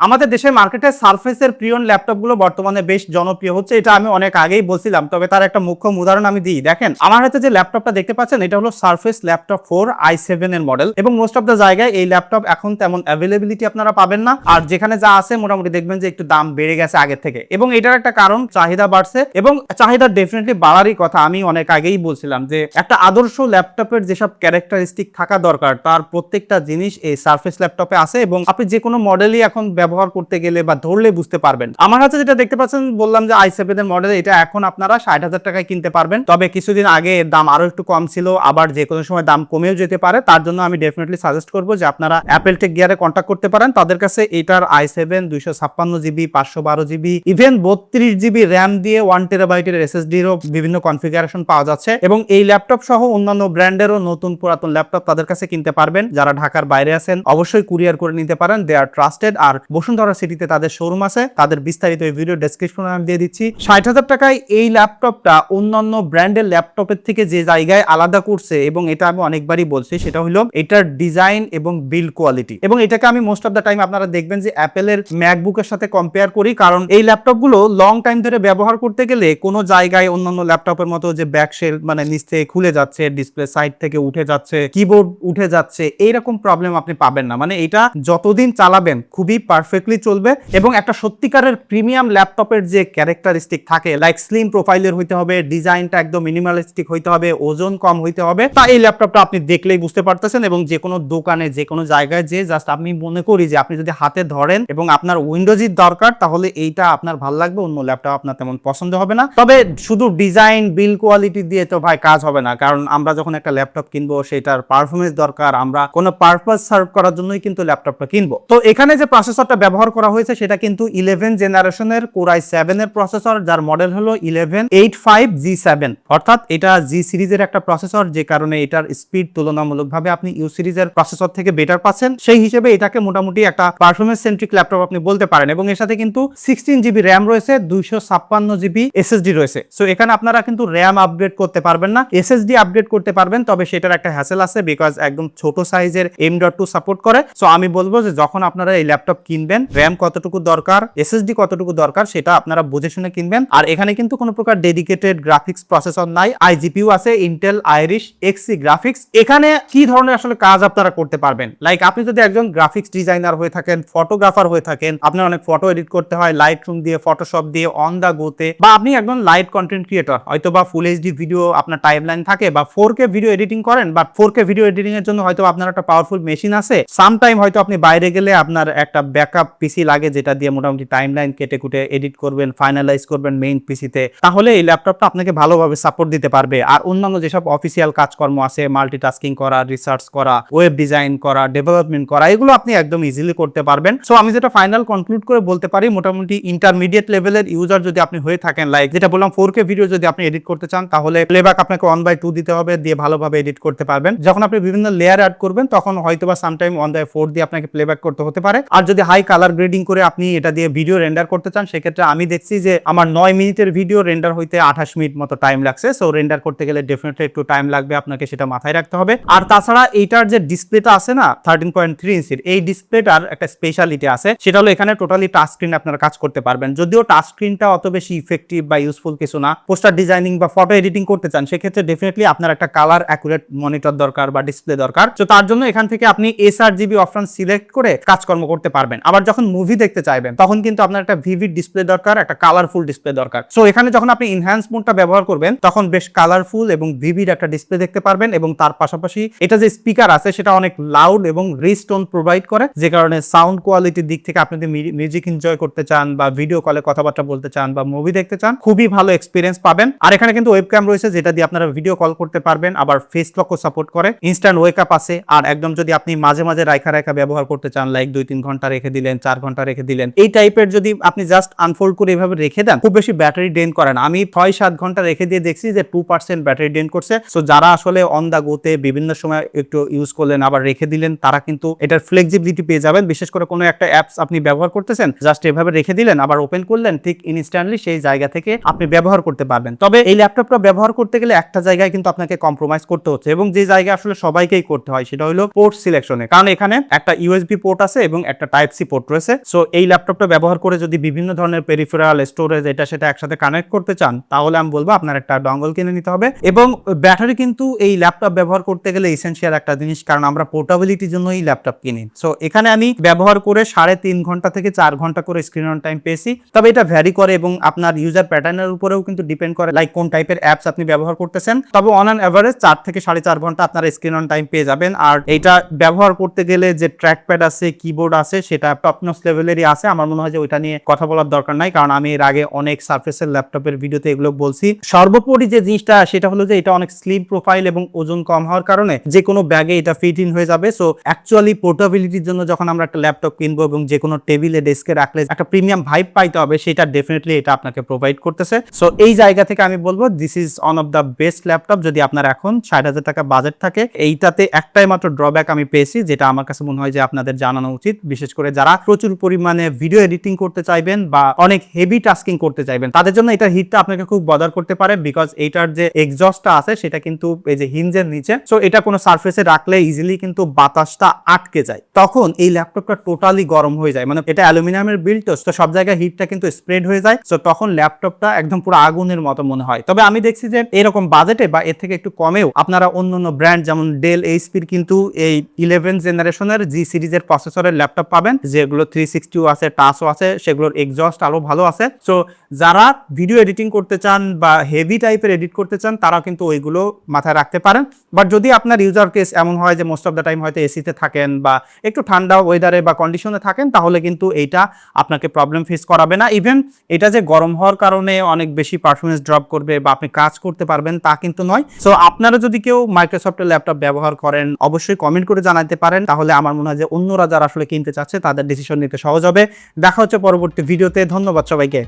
আমাদের দেশের মার্কেটে সারফেসের প্রিয়ন ল্যাপটপগুলো বর্তমানে বেশ জনপ্রিয় হচ্ছে, এটা আমি অনেক আগেই বলছিলাম। তবে তার একটা মুখ্য উদাহরণ আমি দিই। দেখেন, আমার হাতে যে ল্যাপটপটা দেখতে পাচ্ছেন, এটা হলো সারফেস ল্যাপটপ 4 i7 এর মডেল, এবং মোস্ট অফ দ্য জায়গায় এই ল্যাপটপ এখন তেমন অ্যাভেলেবিলিটি আপনারা পাবেন না। আর যেখানে যা আছে মোটামুটি দেখবেন যে একটু দাম বেড়ে গেছে আগের থেকে, এবং এটার একটা কারণ চাহিদা বাড়ছে, এবং চাহিদা ডেফিনেটলি বাড়ারই কথা। আমি অনেক আগেই বলছিলাম যে একটা আদর্শ ল্যাপটপের যেসব ক্যারেক্টারিস্টিক থাকা দরকার তার প্রত্যেকটা জিনিস এই সারফেস ল্যাপটপে আছে, এবং আপনি যে কোনো মডেলই এখন ব্যবহার করতে গেলে বা ধরলে বুঝতে পারবেন। আমার হাতে যেটা দেখতে পাচ্ছেন, বললাম যে i7 এর মডেল, এটা এখন আপনারা 60,000 টাকায় কিনতে পারবেন। তবে কিছুদিন আগে এর দাম আরো একটু কম ছিল, আবার যে কোনো সময় দাম কমেও যেতে পারে। তার জন্য আমি ডেফিনেটলি সাজেস্ট করবো যে আপনারা অ্যাপেল টেক গিয়ারে কন্ট্যাক্ট করতে পারেন। তাদের কাছে এটার i7 256 GB 512 GB even 32 GB RAM দিয়ে 1 টেরাবাইটের এসএসডি এরও বিভিন্ন কনফিগারেশন পাওয়া যাচ্ছে, এবং এই ল্যাপটপ সহ অন্যান্য ব্র্যান্ডেরও নতুন পুরাতন ল্যাপটপ তাদের কাছে কিনতে পারবেন। যারা ঢাকার বাইরে আছেন অবশ্যই কুরিয়ার করে নিতে পারেন, দে আর ট্রাস্টেড। আর বসুন্ধরা সিটিতে তাদের শোরুম আছে, তাদের বিস্তারিত এই ভিডিও ডেসক্রিপশনে আমি দিয়ে দিচ্ছি। 60,000 টাকায় এই ল্যাপটপটা অন্যান্য ব্র্যান্ডের ল্যাপটপের থেকে যে জায়গায় আলাদা করছে, এবং এটা আমি অনেকবারই বলছি, সেটা হলো এটার ডিজাইন এবং বিল্ড কোয়ালিটি। এবং এটাকে আমি মোস্ট অফ দ্য টাইম আপনারা দেখবেন যে অ্যাপেলের ম্যাকবুকের সাথে কম্পেয়ার করি, কারণ এই ল্যাপটপগুলো লং টাইম ধরে ব্যবহার করতে গেলে কোনো জায়গায় অন্যান্য ল্যাপটপের মতো যে ব্যাক শেল মানে নিচ থেকে খুলে যাচ্ছে, ডিসপ্লে সাইড থেকে উঠে যাচ্ছে, কিবোর্ড উঠে যাচ্ছে, এইরকম প্রবলেম আপনি পাবেন না। মানে এটা যতদিন চালাবেন খুবই পারফেক্টলি চলবে, এবং একটা সত্যিকারের প্রিমিয়াম ল্যাপটপের যে ক্যারেক্টারিস্টিক থাকে, লাইক স্লিম প্রোফাইলের হইতে হবে, ডিজাইনটা একদম মিনিমালিস্টিক হইতে হবে, ওজন কম হইতে হবে, তা এই ল্যাপটপটা আপনি দেখলেই বুঝতে পারতেছেন। এবং যে কোনো দোকানে যে কোনো জায়গায় যে জাস্ট আমি মনে করি যে আপনি যদি হাতে ধরেন এবং আপনার উইন্ডোজের দরকার, তাহলে এইটা আপনার ভালো লাগবে, অন্য ল্যাপটপ আপনার তেমন পছন্দ হবে না। তবে শুধু ডিজাইন বিল্ড কোয়ালিটি দিয়ে তো ভাই কাজ হবে না, কারণ আমরা যখন একটা ল্যাপটপ কিনবো সেটার পারফরমেন্স দরকার, আমরা কোনো পারপাস সার্ভ করার জন্যই কিন্তু ল্যাপটপটা কিনবো। তো এখানে যে প্রসেসরটা ব্যবহার করা হয়েছে সেটা কিন্তু 11 জেনারেশনের Core i7 এর প্রসেসর, যার মডেল হলো 1185G7, অর্থাৎ এটা জি সিরিজের একটা প্রসেসর, যে কারণে এটার স্পিড তুলনামূলকভাবে আপনি ইউ সিরিজের প্রসেসর থেকে বেটার পাচ্ছেন। সেই হিসেবে এটাকে মোটামুটি একটা পারফরমেন্স সেন্ট্রিক ল্যাপটপ আপনি বলতে পারেন। এবং এর সাথে কিন্তু 16 GB র্যাম রয়েছে, 256 GB এসএসডি রয়েছে। সো এখানে আপনারা কিন্তু র্যাম আপগ্রেড করতে পারবেন না, এসএসডি আপগ্রেড করতে পারবেন। তবে সেটার একটা হ্যাসেল আছে, বিকজ একদম ছোট সাইজের M.2 সাপোর্ট করে। সো আমি বলবো যে যখন আপনারা এই ল্যাপটপ কিনবেন, র্যাম কতটুকু দরকার, এসএসডি কতটুকু দরকার, সেটা আপনারা বুঝে শুনে কিনবেন। আর এখানে কিন্তু কোনো প্রকার ডেডিকেটেড গ্রাফিক্স প্রসেসর নাই, iGPU আছে, ইন্টেল আইরিশ Xe গ্রাফিক্স। এখানে কি ধরনের আসলে কাজ আপনারা করতে পারবেন, লাইক আপনি যদি একজন গ্রাফিক্স ডিজাইনার হয়ে থাকেন, ফটোগ্রাফার হয়ে থাকেন, আপনার অনেক ফটো এডিট করতে হয় লাইটরুম দিয়ে, ফটোশপ দিয়ে, অন দা গোতে, বা আপনি একজন লাইট কন্টেন্ট ক্রিয়েটর, হয়তো বা ফুল এইচডি ভিডিও আপনার টাইমলাইন থাকে, বা 4K ভিডিও এডিটিং করেন, বা 4K ভিডিও এডিটিং এর জন্য হয়তো আপনার একটা পাওয়ারফুল মেশিন আছে। সামটাইম হয়তো আপনি বাইরে গেলে আপনার একটা ব্যাকআপ পিসি লাগে, যেটা দিয়ে মোটামুটি টাইমলাইন কেটে কুটে এডিট করবেন, ফাইনালাইজ করবেন মেইন পিসিতে, তাহলে এই ল্যাপটপটা আপনাকে ভালোভাবে সাপোর্ট দিতে পারবে। আর অন্যান্য যেসব অফিসিয়াল কাজকর্ম আছে, মাল্টিটাস্কিং করা, রিসার্চ করা, ওয়েব ডিজাইন করা, ডেভেলপমেন্ট করা, এগুলো আপনি একদম ইজিলি করতে পারবেন। সো আমি যেটা ফাইনাল কনক্লুড করে বলতে পারি, মোটামুটি ইন্টারমিডিয়েট লেভেলের ইউজার যদি আপনি হয়ে থাকেন, লাইক যেটা বললাম 4K ভিডিও যদি আপনি এডিট করতে চান, তাহলে প্লেব্যাক আপনাকে 1/2 দিতে হবে, দিয়ে ভালোভাবে এডিট করতে পারবেন। যখন আপনি বিভিন্ন লেয়ার অ্যাড করবেন, তখন হয়তোবা সামটাইম 1/4 দিয়ে আপনাকে প্লেব্যাক করতে হতে পারে। আর যদি হাই কালার গ্রেডিং করে আপনি এটা দিয়ে ভিডিও রেন্ডার করতে চান, সেক্ষেত্রে আমি দেখছি যে আমার 9 মিনিটের ভিডিও রেন্ডার হইতে 28 মিনিট মতো টাইম লাগছে। সো রেন্ডার করতে গেলে ডেফিনেটলি একটু টাইম লাগবে, আপনাকে সেটা মাথায় রাখতে হবে। আর তাছাড়া এইটার যে ডিসপ্লেটা আছে না 13.3 ইঞ্চির, এই ডিসপ্লেটার একটা স্পেশালিটি আছে, সেটা হলো এখানে টোটালি টাচ স্ক্রিন আপনারা কাজ করতে পারবেন। যদিও টাচ স্ক্রিনটা অত বেশি ইফেক্টিভ বা ইউজফুল কিছু না, পোস্টার ডিজাইনিং বা ফটো এডিটিং করতে চান, সেক্ষেত্রে ডেফিনেটলি আপনার একটা কালার অ্যাকুরেট মনিটর দরকার বা ডিসপ্লে দরকার। তো তার জন্য এখান থেকে আপনি sRGB অপশন সিলেক্ট করে কাজকর্ম করতে পারবেন। আবার যখন মুভি দেখতে চাইবেন, তখন কিন্তু আপনার একটা ভিভিড ডিসপ্লে দরকার, একটা কালারফুল ডিসপ্লে দরকার। সো এখানে যখন আপনি ইনহ্যান্স মোডটা ব্যবহার করবেন, তখন বেশ কালারফুল এবং ভিভিড একটা ডিসপ্লে দেখতে পারবেন। এবং তার পাশাপাশি এটা যে স্পিকার আছে, সেটা অনেক লাউড এবং রিচ টোন প্রোভাইড করে, যে কারণে সাউন্ড কোয়ালিটির দিক থেকে আপনি যদি মিউজিক এনজয় করতে চান, বা ভিডিও কলে কথাবার্তা বলতে চান, বা মুভি দেখতে চান, খুবই ভালো এক্সপিরিয়েন্স পাবেন। আর এখানে কিন্তু ওয়েবক্যাম রয়েছে, যেটা দিয়ে আপনারা ভিডিও কল করতে পারবেন। আবার ফেস লকও সাপোর্ট করে, ইনস্ট্যান্ট ওয়েক আপ আছে। আর একদম যদি আপনি মাঝে মাঝে রাইখা ব্যবহার করতে চান, লাইক 2-3 ঘন্টা রেখে দিলেন, 4 ঘন্টা রেখে দিলেন, এই টাইপের যদি আপনি জাস্ট আনফোল্ড করে এভাবে রেখে দেন, খুব বেশি ব্যাটারি ড্রেন করে না। আমি 6-7 ঘন্টা রেখে দিয়ে দেখছি যে 2% ব্যাটারি ড্রেন করছে। সো যারা আসলে অন দা গোতে বিভিন্ন সময় একটু ইউজ করলেন আবার রেখে দিলেন, তারা কিন্তু এটার ফ্লেক্সিবিলিটি পেয়ে যাবেন। বিশেষ করে কোনো একটা অ্যাপস আপনি ব্যবহার করতেছেন, জাস্ট এভাবে রেখে দিলেন, আবার ওপেন করলেন, ঠিক ইনস্ট্যান্টলি সেই জায়গা থেকে আপনি ব্যবহার করতে পারবেন। তবে এই ল্যাপটপটা ব্যবহার করতে গেলে একটা জায়গায় কিন্তু আপনাকে কম্প্রোমাইজ করতে হচ্ছে, এবং যে জায়গায় আসলে সবাইকেই করতে হয়, সেটা হলো পোর্ট সিলেকশনে। কারণ এখানে একটা ইউএসবি পোর্ট আছে এবং একটা টাইপ সি পোর্ট রয়েছে। সো এই ল্যাপটপটা ব্যবহার করে যদি বিভিন্ন ধরনের পেরিফেরাল স্টোরেজ এটা সেটা একসাথে কানেক্ট করতে চান, তাহলে আমি বলবো আপনার একটা ডঙ্গল কিনে নিতে হবে। এবং ব্যাটারি কিন্তু এই ল্যাপটপ ব্যবহার করতে গেলে এসেনশিয়াল একটা জিনিস, কারণ আমরা পোর্টেবিলিটির জন্য এই ল্যাপটপ কিনি। সো এখানে আমি ব্যবহার করে 3.5 ঘন্টা থেকে 4 ঘন্টা করে স্ক্রিন অন টাইম পেয়েছি। তবে এটা ভ্যারি করে এবং আপনার ইউজার প্যাটার্নের উপরেও কিন্তু ডিপেন্ড করে, লাইক কোন টাইপের অ্যাপস আপনি ব্যবহার করতেছেন। তবে অন অ্যান এভারেজ 4 থেকে 4.5 ঘন্টা আপনার স্ক্রিন অন টাইম পেয়ে যাবেন। আর এটা ব্যবহার করতে গেলে যে ট্র্যাকপ্যাড আছে, কিবোর্ড আছে, সেটা টপ নচ লেভেলেরই আছে। আমার মনে হয় যে ওইটা নিয়ে কথা বলার দরকার নাই, কারণ আমি এর আগে অনেক সারফেসের ল্যাপটপের ভিডিওতে এগুলো বলছি। সর্বোপরি যে জিনিসটা সেটা হলো যে এটা অনেক স্লিম প্রোফাইল এবং ওজন কম হওয়ার কারণে যে কোনো ব্যাগে এটা ফিট ইন হয়ে যাবে। সো অ্যাকচুয়ালি পোর্টেবিলিটির জন্য যখন আমরা একটা ল্যাপটপ কিনবো এবং যে কোনো টেবিলে ডেস্কে রাখলে একটা প্রিমিয়াম ভাইব পাইতে হবে, সেটা ডেফিনেটলি এটা আপনাকে প্রোভাইড করতেছে। সো এই জায়গা থেকে আমি বলবো this is one of the best laptop যদি আপনার এখন 60,000 টাকা বাজেট থাকে। এইটাতে একটাই মাত্র ড্রব্যাক আমি পেয়েছি, যেটা আমার কাছে মনে হয় যে আপনাদের জানানো উচিত, বিশেষ করে যারা প্রচুর পরিমাণে ভিডিও এডিটিং করতে চাইবেন বা অনেক হেভি টাস্কিং করতে চাইবেন, তাদের জন্য এটা হিটটা আপনাকে খুব বদার করতে পারে। বিকজ এইটার যে এক্সজস্টটা আছে সেটা কিন্তু এই যে হিঞ্জের নিচে, সো এটা কোনো সারফেসে রাখলে ইজিলি কিন্তু বাতাসটা আটকে যায়, তখন এই ল্যাপটপটা টোটালি গরম হয়ে যায়। মানে এটা অ্যালুমিনিয়ামের বিল্ড, তো সব জায়গায় হিটটা কিন্তু স্প্রেড হয়ে যায়। সো তখন ল্যাপটপটা একদম পুরো আগুনের মতো মনে হয়। তবে আমি দেখছি যে এরকম বাজেটে বা এর থেকে একটু কমেও আপনারা অন্যান্য ব্র্যান্ড যেমন ডেল, এইচপির কিন্তু এই 11 জেনারেশনের জি সিরিজের প্রসেসরের ল্যাপটপ পাবেন, যেগুলো 360 আছে, টাচও আছে, সেগুলোর এক্সজস্ট আরো ভালো আছে। সো যারা ভিডিও এডিটিং করতে চান বা হেভি টাইপের এডিট করতে চান, তারাও কিন্তু ওইগুলো মাথায় রাখতে পারেন। বাট যদি আপনার ইউজার কেস এমন হয় যে মোস্ট অফ দ্য টাইম হয়তো এসিতে থাকেন বা একটু ঠান্ডা ওয়েদারে বা কন্ডিশনে থাকেন, তাহলে কিন্তু এইটা আপনাকে প্রবলেম ফেস করাবে না। ইভেন এটা যে গরম হওয়ার কারণে অনেক বেশি পারফরমেন্স ড্রপ করবে বা আপনি কাজ করতে পারবেন তা কিন্তু নয়। সো আপনারা যদি কেউ মাইক্রোসফটের ল্যাপটপ ব্যবহার করেন, অবশ্যই কমেন্ট করে জানাতে পারেন, তাহলে আমার মনে হয় যে অন্যরা যারা আসলে কিনতে চাচ্ছে তাদের ডিসিশন নিতে সহজ হবে। দেখা হচ্ছে পরবর্তী ভিডিওতে। ধন্যবাদ সবাইকে।